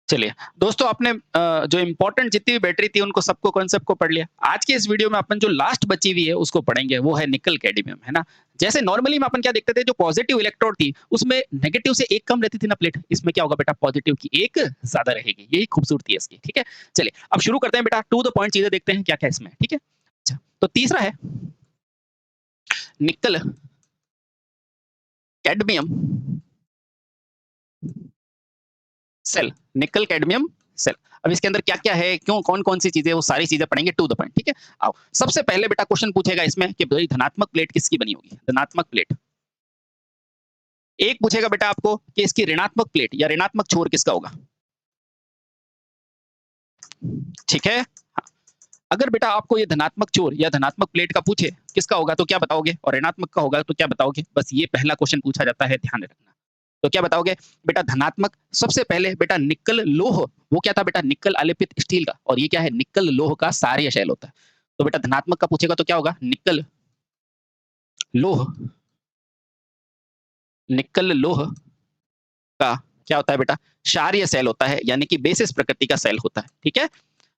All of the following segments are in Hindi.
चलिए, दोस्तों आपने जो इम्पोर्टेंट जितनी भी बैटरी थी उनको सबको कॉन्सेप्ट को पढ़ लिया। आज के इस वीडियो में अपन जो लास्ट बची हुई है उसको पढ़ेंगे, वो है निकल कैडमियम, है ना? जैसे नॉर्मली में अपन क्या देखते थे जो पॉजिटिव इलेक्ट्रोड थी, उसमें नेगेटिव से एक कम रहती थी ना प्लेट, इसमें क्या होगा बेटा पॉजिटिव की एक ज़्यादा रहेगी। यही खूबसूरती है इसकी, ठीक है? चलिए, अब शुरू करते हैं बेटा टू द पॉइंट चीज़ें देखते हैं क्या-क्या इसमें है, ठीक है? अच्छा, तो तीसरा है nickel cadmium cell, nickel cadmium cell. अब इसके अंदर क्या-क्या है, क्यों कौन-कौन सी चीज़ें, वो सारी चीज़ें पढ़ेंगे टू द पॉइंट, ठीक है? आओ, सबसे पहले बेटा क्वेश्चन पूछेगा इसमें कि भई धनात्मक प्लेट किसकी बनी होगी? धनात्मक प्लेट। एक पूछेगा बेटा आपको कि इसकी ऋणात्मक प्लेट या ऋणात्मक छोर किसका होगा? ठीक है? हाँ, अगर बेटा आपको ये धनात्मक छोर या धनात्मक प्लेट का पूछे, किसका होगा तो क्या बताओगे? और ऋणात्मक का होगा तो क्या बताओगे? बस ये पहला क्वेश्चन पूछा जाता है, ध्यान रखना। तो क्या बताओगे? बेटा धनात्मक सबसे पहले बेटा निक्कल लोह, वो क्या था बेटा निक्कल आलेपित स्टील का, और ये क्या है निक्कल लोह का क्षारीय शैल होता है। तो बेटा धनात्मक का पूछेगा तो क्या होगा? निक्कल लोह, निक्कल लोह का क्या होता है बेटा? क्षारीय शैल होता है, यानी कि बेसिस प्रकृति का शैल होता है, ठीक है?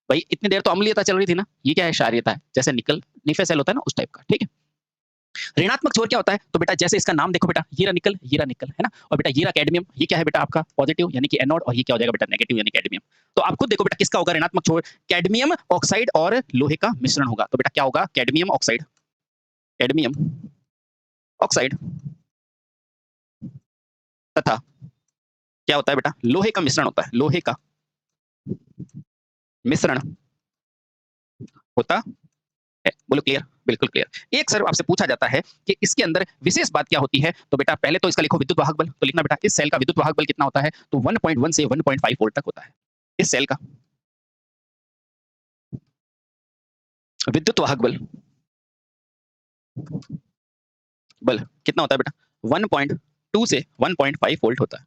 भाई इतनी देर तो अम्लीयता चल रही थी ना, ये क्या है? क्षारीयता है, जैसे निकल निफे शैल होता है ना उस टाइप का, ठीक है? ऋणात्मक छोर क्या होता है? तो बेटा जैसे इसका नाम देखो बेटा, ये रहा निकल, है ना? और बेटा ये रहा कैडमियम, ये क्या है बेटा आपका पॉजिटिव यानी कि एनोड, और ये क्या हो जाएगा बेटा नेगेटिव यानी कैडमियम। तो आप खुद देखो बेटा किसका होगा ऋणात्मक छोर? कैडमियम ऑक्साइड और लोहे का मिश्रण होगा। तो बेटा क्या होगा? कैडमियम ऑक्साइड, कैडमियम ऑक्साइड तथा क्या होता है बेटा? लोहे का मिश्रण होता है, लोहे का मिश्रण होता है। बोलो क्लियर? बिल्कुल क्लियर। एक सर आपसे पूछा जाता है कि इसके अंदर विशेष बात क्या होती है? तो बेटा पहले तो इसका लिखो विद्युत वाहक बल। तो लिखना बेटा इस सेल का विद्युत वाहक बल कितना होता है? तो 1.1 से 1.5 वोल्ट तक होता है। इस सेल का विद्युत वाहक बल बल कितना होता है बेटा? 1.2 से 1.5 वोल्ट होता है।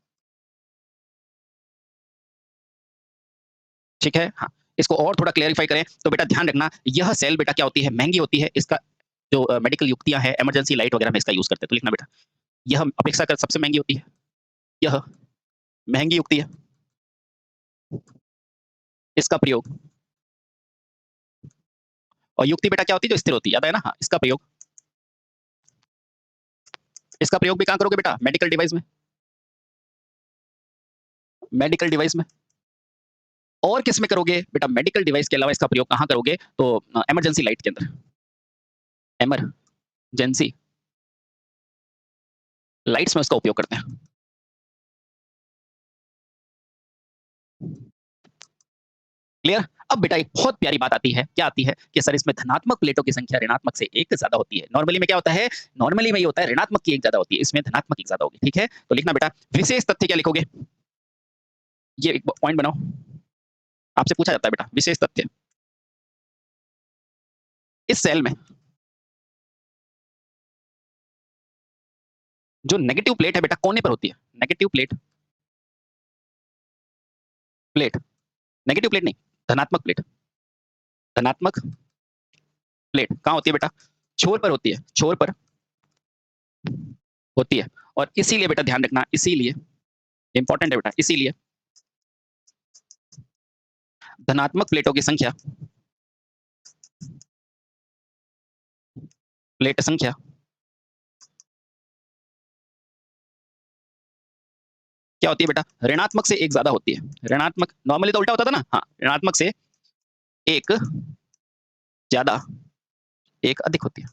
ठीक है? हाँ, इसको और थोड़ा क्लेरिफाई करें तो बेटा ध्यान रखना, यह सेल बेटा क्या होती है? महँगी होती है। इसका जो मेडिकल युक्तियाँ हैं, इमरजेंसी लाइट वगैरह में इसका यूज़ करते हैं। तो लिखना बेटा, यह अपेक्षाकृत सबसे महँगी होती है। यह महँगी युक्ति है। इसका प्रयोग, और युक्ति बेटा क्या होती है? जो स्थिर होती है। याद है ना? हाँ, इसका प्रयोग भी कहाँ करोगे बेटा? मेडिकल डिवाइस में। मेडिकल डिवाइस में। और किस में करोगे? बेटा मेडिकल डिवाइस के अलावा इसका प्रयोग कहाँ करोगे? तो इमरजेंसी लाइट के अंदर। इमरजेंसी लाइट्स में उसका उपयोग करते हैं। क्लियर? अब बेटा एक बहुत प्यारी बात आती है, क्या आती है? कि सर इसमें धनात्मक प्लेटों की संख्या ऋणात्मक से 1 ज़्यादा होती है। नॉर्मली में क्या होता है? नॉर्मली में ये होता है ऋणात्मक की 1 ज़्यादा होती है, इसमें धनात्मक की ज़्यादा होगी, ठीक है? तो लिखना बेटा विशेष तथ्य क्या लिखोगे? ये एक पॉइंट बनाओ। आपसे पूछा जाता है बेटा विशेष तथ्य। इस सेल में जो नेगेटिव प्लेट है बेटा कोने पर होती है। नेगेटिव प्लेट नेगेटिव प्लेट नहीं, धनात्मक प्लेट। धनात्मक प्लेट कहाँ होती है बेटा? छोर पर होती है, छोर पर होती है। और इसीलिए बेटा ध्यान रखना, इसीलिए इंपॉर्टेंट है बेटा, इसीलिए धनात्मक प्लेटों की संख्या, प्लेट संख्या क्या होती है बेटा? ऋणात्मक से 1 ज़्यादा होती है। ऋणात्मक नॉर्मली तो उल्टा होता था ना? हाँ, ऋणात्मक से 1 ज़्यादा, 1 अधिक होती है।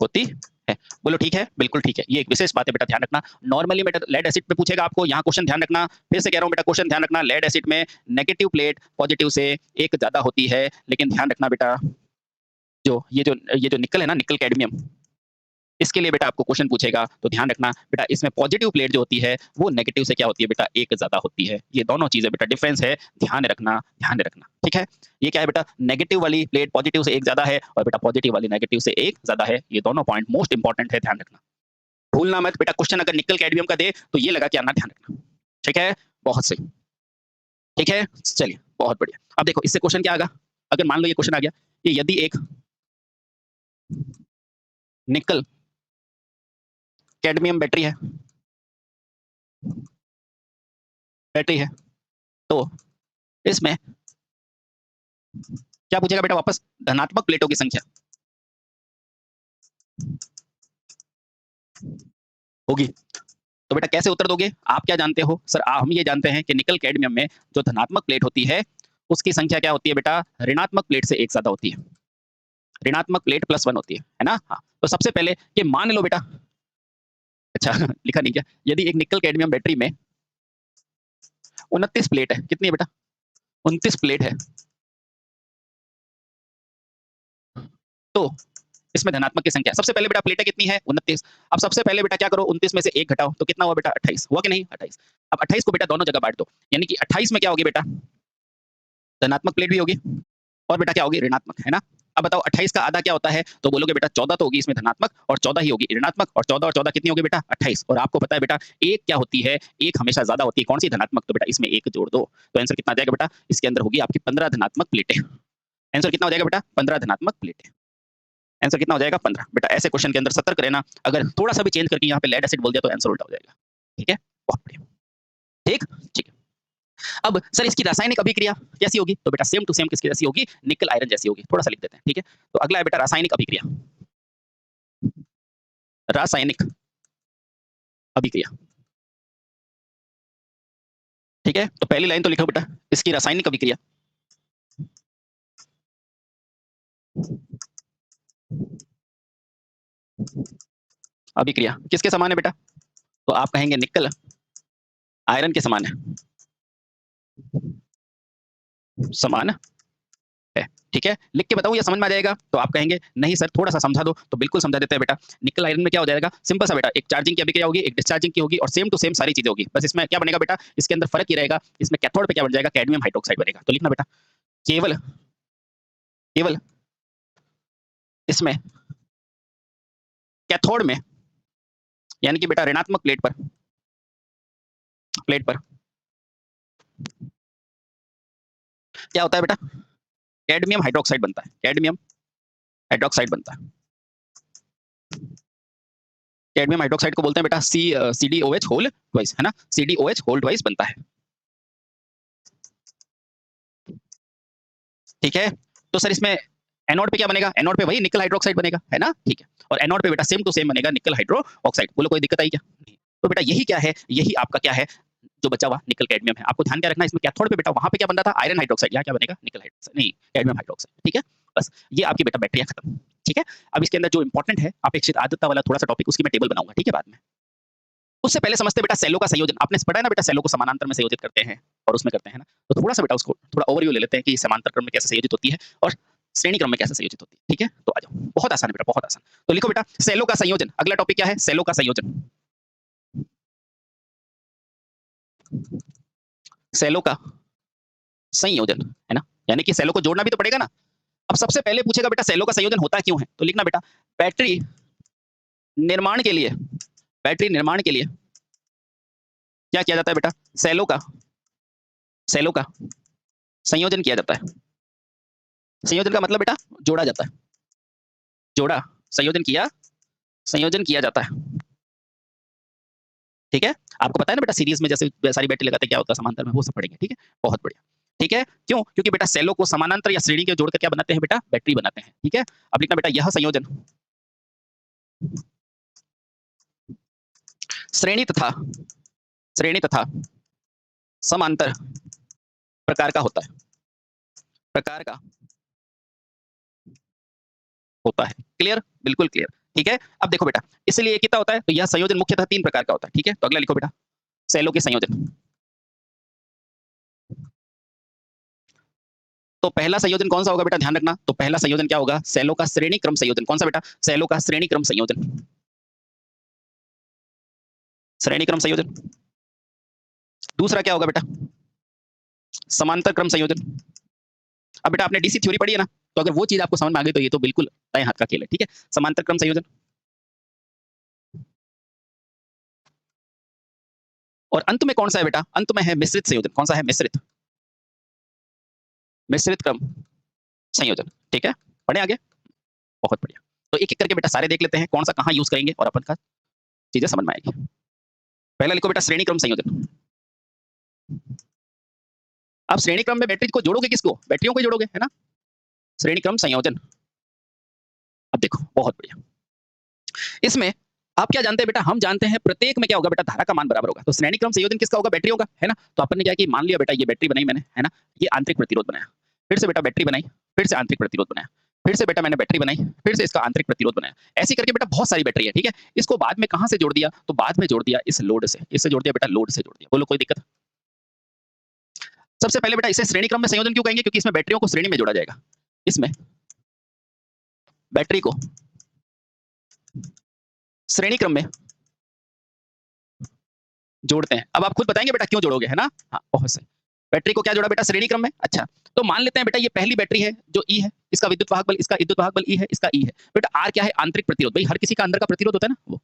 होती है। बोलो ठीक है? बिल्कुल ठीक है। ये एक विशेष बात है बेटा, ध्यान रखना। नॉर्मली बेटा लेड एसिड पे पूछेगा आपको, यहाँ क्वेश्चन ध्यान रखना, फिर से कह रहा हूँ बेटा क्वेश्चन ध्यान रखना, लेड एसिड में नेगेटिव प्लेट पॉजिटिव से 1 ज़्यादा होती है, लेकिन ध्यान रखना बेटा ये जो निकल है ना, निकल कैडमियम, इसके लिए बेटा आपको क्वेश्चन पूछेगा तो ध्यान रखना बेटा इसमें पॉजिटिव प्लेट जो होती है वो नेगेटिव से क्या होती है बेटा? 1 ज़्यादा होती है। ये दोनों चीज़ें बेटा डिफरेंस है, ध्यान रखना, ठीक है? ये क्या है बेटा? नेगेटिव वाली प्लेट पॉजिटिव से 1 ज़्यादा है, और बेटा पॉजिटिव वाली नेगेटिव से 1 ज़्यादा है। ये दोनों पॉइंट मोस्ट इंपोर्टेंट है, ध्यान रखना। भूलना मत बेटा, क्वेश्चन अगर निकल कैडमियम का दे तो ये लगा के आना, ध्यान रखना। ठीक है? बहुत सही। ठीक है? चलिए, बहुत बढ़िया। अब देखो इससे क्वेश्चन क्या आएगा? अगर मान लो ये क्वेश्चन आ गया कि यदि एक निकल कैडमियम बैटरी है, बैटरी है। तो इसमें क्या पूछेगा बेटा वापस? धनात्मक प्लेटों की संख्या होगी। तो बेटा कैसे उत्तर दोगे? आप क्या जानते हो? सर हम ये जानते हैं कि निकल कैडमियम में जो धनात्मक प्लेट होती है उसकी संख्या क्या होती है बेटा? ऋणात्मक प्लेट से एक ज्यादा होती है। ऋणात्मक प्लेट +1 होती है ना? हाँ। तो सबसे पहले कि मान लो बेटा, अच्छा लिखा नहीं क्या? यदि एक निकल कैडमियम बैटरी में 29 प्लेट है, कितनी है बेटा? 29 प्लेट है। तो इसमें धनात्मक की संख्या सबसे पहले बेटा प्लेटें कितनी है? 29। अब सबसे पहले बेटा क्या करो, 29 में से 1 घटाओ तो कितना हुआ बेटा? 28 हुआ कि नहीं? 28। अब 28 को बेटा दोनों जगह बांट दो, यानी कि 28 में क्या होगी बेटा? धनात्मक प्लेट भी होगी और बेटा क्या होगी? ऋणात्मक, है ना? अब बताओ 28 का आधा क्या होता है? तो बोलोगे बेटा 14 तो होगी इसमें धनात्मक और 14 ही होगी ऋणात्मक, और 14 कितनी होगी बेटा? 28। और आपको पता है बेटा एक क्या होती है? एक हमेशा ज्यादा होती है, कौन सी? धनात्मक। तो बेटा इसमें 1 जोड़ दो तो आंसर कितना आ जाएगा बेटा? इसके अंदर होगी आपकी 15 धनात्मक प्लेटें। आंसर कितना हो जाएगा बेटा? 15 धनात्मक प्लेटें। आंसर कितना हो जाएगा? 15। बेटा ऐसे क्वेश्चन के अंदर सतर्क रहना, अगर थोड़ा सा भी चेंज करके यहाँ पे लेड एसिड बोल दिया तो आंसर उल्टा हो जाएगा। ठीक है, बहुत बढ़िया। ठीक ठीक है। अब सर इसकी रासायनिक अभिक्रिया कैसी होगी? तो बेटा सेम टू सेम किसकी जैसी होगी? निकल आयरन जैसी होगी। थोड़ा सा लिख देते हैं, ठीक है। तो अगला है बेटा रासायनिक अभिक्रिया। रासायनिक अभिक्रिया, ठीक है। तो पहली लाइन तो लिखो बेटा, इसकी रासायनिक अभिक्रिया। अभिक्रिया किसके समान है बेटा? तो आप कहेंगे निकल आयरन के समान है, समान है। ठीक है, लिख के बताऊं या समझ में आ जाएगा? तो आप कहेंगे नहीं सर थोड़ा सा समझा दो, तो बिल्कुल समझा देते हैं बेटा। निकल आयरन में क्या हो जाएगा? सिंपल सा बेटा, एक चार्जिंग की अभिक्रिया होगी, एक डिस्चार्जिंग की होगी और सेम टू सेम सारी चीजें होगी। बस इसमें क्या बनेगा बेटा? इसके अंदर फर्क ये रहेगा, इसमें कैथोड पे क्या बन जाएगा? कैडमियम हाइड्रोक्साइड बनेगा। तो लिखना बेटा केवल केवल इसमें कैथोड में, यानी कि बेटा ऋणात्मक प्लेट पर क्या होता है बेटा? कैडमियम हाइड्रोक्साइड बनता है, कैडमियम हाइड्रोक्साइड बनता है। कैडमियम हाइड्रोक्साइड को बोलते हैं बेटा CdOH होल ट्वाइस, है ना? CdOH होल ट्वाइस बनता है। ठीक है, तो सर इसमें एनोड पे क्या बनेगा? एनोड पे वही निकल हाइड्रोक्साइड बनेगा, है ना? ठीक है, और एनोड पे बेटा सेम टू सेम बनेगा निकल हाइड्रो ऑक्साइड। बोलो कोई दिक्कत आई क्या? तो बेटा यही क्या है? यही आपका क्या है जो बचा हुआ निकल कैडमियम है। आपको ध्यान क्या रखना है, इसमें कैथोड पे बेटा वहां पे क्या बन रहा था? Iron hydroxide. यहाँ क्या बनेगा? निकल हाइड्रोक्साइड, नहीं कैडमियम हाइड्रोक्साइड। ठीक है, बस ये आपकी बेटा बैटरी खत्म। ठीक है, अब इसके अंदर जो इंपॉर्टेंट है अपेक्षित आर्द्रता वाला थोड़ा सा टॉपिक, उसकी मैं टेबल बनाऊंगा, ठीक है, बाद में। उससे पहले समझते बेटा सेलों का संयोजन। आपने पढ़ा है ना बेटा, सेलों को समानांतर में संयोजित करते हैं और उसमें करते हैं ना। तो थोड़ा सा बेटा उसको थोड़ा ओवरव्यू ले लेते हैं कि समांतर क्रम में कैसे संयोजित होती है और श्रेणी क्रम में कैसे संयोजित होती है। ठीक है, तो आ जाओ, बहुत आसान है बेटा, बहुत आसान। तो लिखो बेटा सेलों का संयोजन। अगला टॉपिक क्या है? सेलों का संयोजन। सेलों का संयोजन, है ना? यानी कि सेलों को जोड़ना भी तो पड़ेगा ना। अब सबसे पहले पूछेगा बेटा सेलों का संयोजन होता क्यों है? तो लिखना बेटा बैटरी निर्माण के लिए, बैटरी निर्माण के लिए क्या किया जाता है बेटा? सेलों का संयोजन किया जाता है। संयोजन का मतलब बेटा जोड़ा जाता है, जोड़ा, संयोजन किया जाता है। ठीक है, आपको पता है ना बेटा सीरीज में जैसे सारी बैटरी लगाते क्या होता है समांतर में, वो सब पढ़ेंगे। ठीक है, बहुत बढ़िया। ठीक है, क्यों? क्योंकि बेटा सेलों को समानांतर या श्रेणी के जोड़कर क्या बनाते हैं बेटा? बैटरी बनाते हैं। ठीक है, अब लिखना बेटा यह संयोजन श्रेणी तथा समांतर प्रकार का होता है, प्रकार का होता है। क्लियर? बिल्कुल क्लियर। ठीक है, अब देखो बेटा इसलिए ये कितना होता है? तो यह संयोजन मुख्यतः 3 प्रकार का होता है। ठीक है, तो अगला लिखो बेटा सेलों के संयोजन। तो पहला संयोजन कौन सा होगा बेटा? ध्यान रखना, तो पहला संयोजन क्या होगा? सेलों का श्रेणी क्रम संयोजन। कौन सा बेटा? सेलों का श्रेणी क्रम संयोजन, श्रेणी क्रम संयोजन। दूसरा क्या होगा बेटा? समांतर क्रम संयोजन। अब बेटा आपने डीसी थ्योरी पढ़ी है ना, तो अगर वो चीज आपको समझ में आ गई तो ये तो बिल्कुल तय हाथ का खेल है। ठीक है, समांतर क्रम संयोजन। और अंत में कौन सा है बेटा? अंत में है मिश्रित संयोजन। कौन सा है? मिश्रित क्रम संयोजन। ठीक है, पढ़े आगे? बहुत बढ़िया। तो एक एक करके बेटा सारे देख लेते हैं कौन सा कहाँ यूज करेंगे और अपन का चीजें समझ में आएगी। पहला लिखो बेटा श्रेणी क्रम संयोजन। अब श्रेणी क्रम में बैटरी को जोड़ोगे किसको? बैटरियों को जोड़ोगे, है ना? श्रेणी क्रम संयोजन। अब देखो बहुत बढ़िया। इसमें आप क्या जानते हैं बेटा? हम जानते हैं प्रत्येक में क्या होगा बेटा? धारा का मान बराबर होगा। तो श्रेणी क्रम संयोजन किसका होगा? बैटरियों का, है ना? तो अपन ने क्या कि मान लिया बेटा ये बैटरी बनाई मैंने, है ना? ये आंतरिक प्रतिरोध बनाया। फिर से बेटा बैटरी बनाई, फिर से आंतरिक प्रतिरोध बनाया। फिर से बेटा मैंने बैटरी बनाई, फिर से इसका आंतरिक प्रतिरोध बनाया। ऐसे करके बेटा बहुत सारी बैटरी है, ठीक है? इसको बाद में कहाँ से जोड़ दिया? तो बाद में जोड़ दिया इस लोड से। इससे जोड़ दिया बेटा, लोड से जोड़ दिया। बोलो कोई दिक्कत? सबसे पहले बेटा इसे श्रेणी क्रम में संयोजन क्यों कहेंगे? क्योंकि इसमें बैटरियों को श्रेणी में जोड़ा जाएगा। इसमें बैटरी को श्रेणी क्रम में जोड़ते हैं। अब आप खुद बताएंगे बेटा क्यों जोड़ोगे, है ना? हाँ, बहुत सही। बैटरी को क्या जोड़ा बेटा? श्रेणी क्रम में। अच्छा, तो मान लेते हैं बेटा ये पहली बैटरी है जो ई है, इसका विद्युत वाहक बल, इसका विद्युत वाहक बल ई है, इसका ई है। बेटा आर क्या है? आंतरिक प्रतिरोध। भाई हर किसी का अंदर का प्रतिरोध होता है ना वो।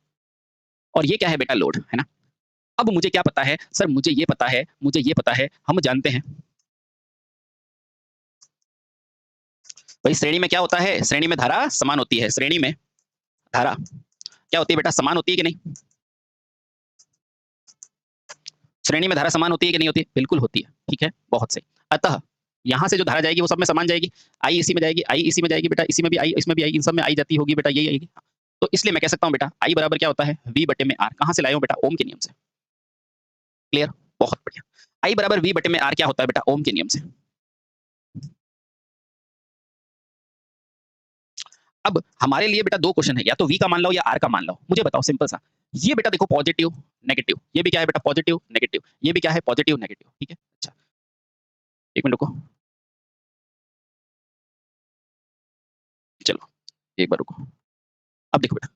और ये क्या है बेटा? लोड, है ना? अब मुझे क्या पता है? सर मुझे ये पता है, मुझे ये पता है, हम जानते हैं भाई श्रेणी में क्या होता है? श्रेणी में धारा समान होती है। श्रेणी में धारा क्या होती है बेटा? समान होती है कि नहीं? श्रेणी में धारा समान होती है कि नहीं होती? बिल्कुल होती है, ठीक है, बहुत सही। अतः यहाँ से जो धारा जाएगी वो सब में समान जाएगी। आई इसी में जाएगी, आई इसी में जाएगी बेटा, इसी में भी आई, इसमें भी आई, इन सब में आई जाती होगी बेटा, यही आएगी। तो इसलिए मैं कह सकता हूँ बेटा आई बराबर क्या होता है? वी बटे में आर। कहाँ से लाए हो बेटा? ओम के नियम से। क्लियर? बहुत बढ़िया। आई बराबर वी बटे में आर क्या होता है बेटा? ओम के नियम से। अब हमारे लिए बेटा दो क्वेश्चन है, या तो वी का मान लो या आर का मान लो। मुझे बताओ सिंपल सा, ये बेटा देखो पॉजिटिव नेगेटिव, ये भी क्या है बेटा? पॉजिटिव नेगेटिव, ये भी क्या है? पॉजिटिव नेगेटिव, ठीक है? अच्छा, एक मिनट रुको, चलो एक बार रुको। अब देखो बेटा,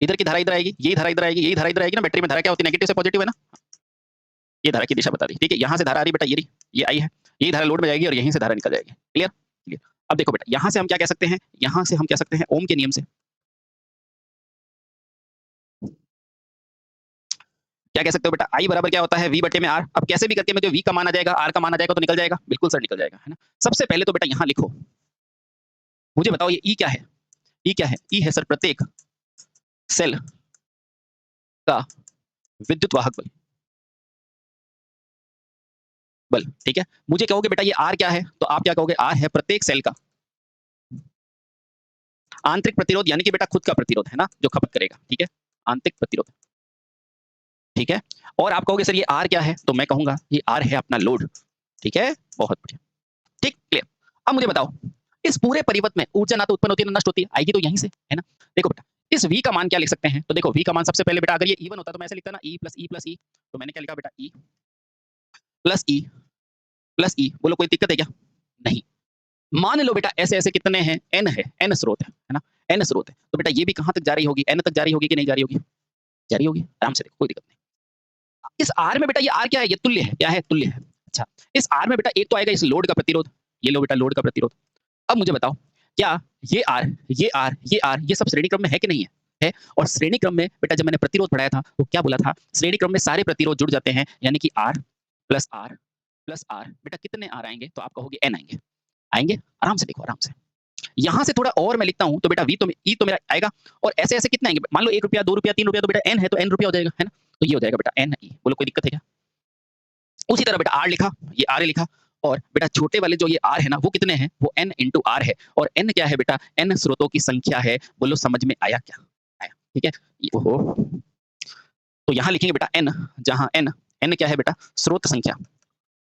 इधर की धारा इधर आएगी, यही धारा इधर आएगी, यही धारा इधर आएगी ना। बैटरी में धारा क्या होती है? नेगेटिव से पॉजिटिव, है ना? ये धारा की दिशा बता दी, ठीक है? यहाँ से धारा आ रही बेटा, ये रही, ये आई है, यही धारा लोड में जाएगी और यहीं से धारा निकल जाएगी। क्लियर? क्लियर। अब देखो बेटा, यहाँ से हम क्या कह सकते हैं? यहाँ से हम कह सकते हैं ओम के नियम से क्या कह सकते हो बेटा? आई बराबर क्या होता है? वी बटे में आर। अब कैसे भी करके मुझे वी का मान आ जाएगा, आर का मान आ जाएगा तो निकल जाएगा। बिल्कुल सर निकल जाएगा, है ना? सबसे पहले तो बेटा यहाँ लिखो, मुझे बताओ ये ई क्या है? ई क्या है? ई है सर प्रत्येक सेल का विद्युत वाहक बल। बल, ठीक है? मुझे कहोगे बेटा ये आर क्या है? तो आप क्या कहोगे? आर है प्रत्येक सेल का आंतरिक प्रतिरोध, यानी कि बेटा खुद का प्रतिरोध, है ना? जो खपत करेगा, ठीक है? आंतरिक प्रतिरोध, ठीक है? और आप कहोगे सर ये आर क्या है? तो मैं कहूंगा ये आर है अपना लोड, ठीक है? बहुत बढ़िया, ठीक, क्लियर। अब मुझे बताओ इस पूरे परिपथ में ऊर्जा ना तो उत्पन्न होती है ना नष्ट होती है, आएगी तो यहीं से, है ना? देखो बेटा इस v का मान क्या लिख सकते हैं? तो देखो v का मान सबसे पहले बेटा, अगर ये E1 होता तो मैं ऐसे लिखता ना, E प्लस ई प्लस ई। तो मैंने क्या लिखा बेटा? E प्लस ई प्लस ई। बोलो कोई दिक्कत है क्या? नहीं। मान लो बेटा ऐसे ऐसे कितने हैं? n है, n स्रोत है ना? n स्रोत है तो बेटा ये भी कहां तक जा रही होगी? n तक जा रही होगी कि नहीं जा रही होगी? जा रही होगी, आराम से देखो, कोई दिक्कत नहीं। इस R में बेटा ये R क्या है? ये तुल्य है, क्या है? तुल्य है। अच्छा, इस R में बेटा एक तो आएगा इस लोड का प्रतिरोध, ये लो बेटा लोड का प्रतिरोध। अब मुझे बताओ क्या ये R, ये R, ये R, ये सब श्रेणी क्रम में है कि नहीं है? है। और श्रेणी क्रम में बेटा जब मैंने प्रतिरोध पढ़ाया था तो क्या बोला था? श्रेणी क्रम में सारे प्रतिरोध जुड़ जाते हैं, यानी कि R plus R plus R। बेटा कितने R आएंगे? तो आप कहोगे N आएंगे। आएंगे, आराम से देखो, आराम से। यहाँ से थोड़ा और मैं लिखता हूँ तो बेटा V तो E तो मेरा आएगा, और ऐसे ऐसे कितने आएंगे? मान लो 1 रुपया, 2 रुपया, 3 रुपया, तो बेटा N है तो N रुपया हो जाएगा, है ना? तो ये हो जाएगा बेटा NE। बोलो कोई दिक्कत है क्या? उसी तरह बेटा R लिखा, ये R लिखा, और बेटा छोटे वाले जो ये R है ना वो कितने हैं? वो N इंटू R है। और N क्या है बेटा? N स्रोतों की संख्या है। बोलो समझ में आया क्या? आया, ठीक है? ओहो, तो यहाँ लिखेंगे बेटा N, जहाँ N, N क्या है बेटा? स्रोत संख्या,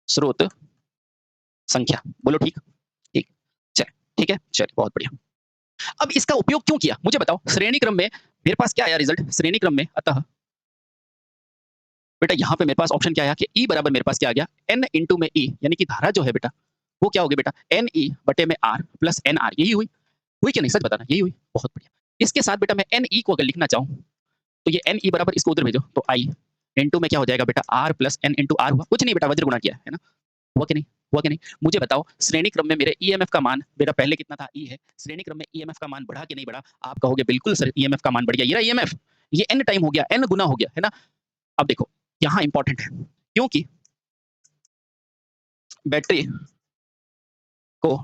स्रोत संख्या। बोलो ठीक, ठीक, चल, ठीक है, चलिए बहुत बढ़िया। अब इसका उपयोग क्यों किया? मुझे बताओ। श्रेणी क्रम में मेरे पास क्या आया रिजल्ट? श्रेणी क्रम में अतः बेटा यहाँ पे मेरे पास ऑप्शन क्या आया कि E बराबर मेरे पास क्या आ गया? N इंटू में E, यानी कि धारा जो है बेटा वो क्या होगी बेटा? NE बटे में R प्लस NR। यही हुई, हुई क्या नहीं? सच बताना, यही हुई। बहुत बढ़िया। इसके साथ बेटा मैं NE को अगर लिखना चाहूँ तो ये NE बराबर इसको उधर भेजो तो I इंटू में क्या हो जाएगा बेटा? R plus N into R हुआ। कुछ नहीं बेटा, वज्र गुणा किया है ना? हुआ कि नहीं? हुआ कि नहीं? मुझे बताओ श्रेणी क्रम में मेरे EMF का मान मेरा पहले कितना था? E है। श्रेणी क्रम में EMF का मान बढ़ा कि नहीं बढ़ा? आप कहोगे बिल्कुल सर EMF का मान बढ़ गया। ये रहा EMF, ये N टाइम हो गया, N गुना हो गया, है ना? अब देखो यहाँ इंपॉर्टेंट है, क्योंकि बैटरी को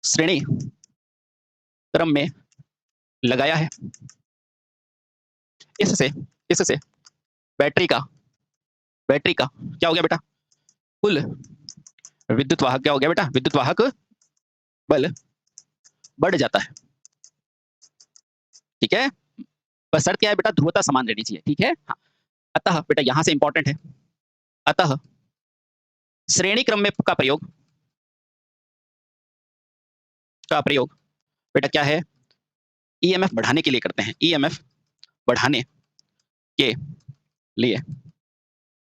श्रेणी क्रम में लगाया है, इससे बैटरी का क्या हो गया बेटा, कुल विद्युत वाहक क्या हो गया बेटा, विद्युत वाहक बल बढ़ जाता है। ठीक है, बस शर्त क्या है बेटा, ध्रुवता समान रहनी चाहिए। ठीक है, हाँ। अतः बेटा यहां से इंपॉर्टेंट है, अतः श्रेणी क्रम में का प्रयोग बेटा क्या है, ईएमएफ बढ़ाने के लिए करते हैं, ईएमएफ बढ़ाने के लिए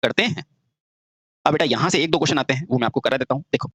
करते हैं। अब बेटा यहां से एक दो क्वेश्चन आते हैं, वो मैं आपको करा देता हूं, देखो।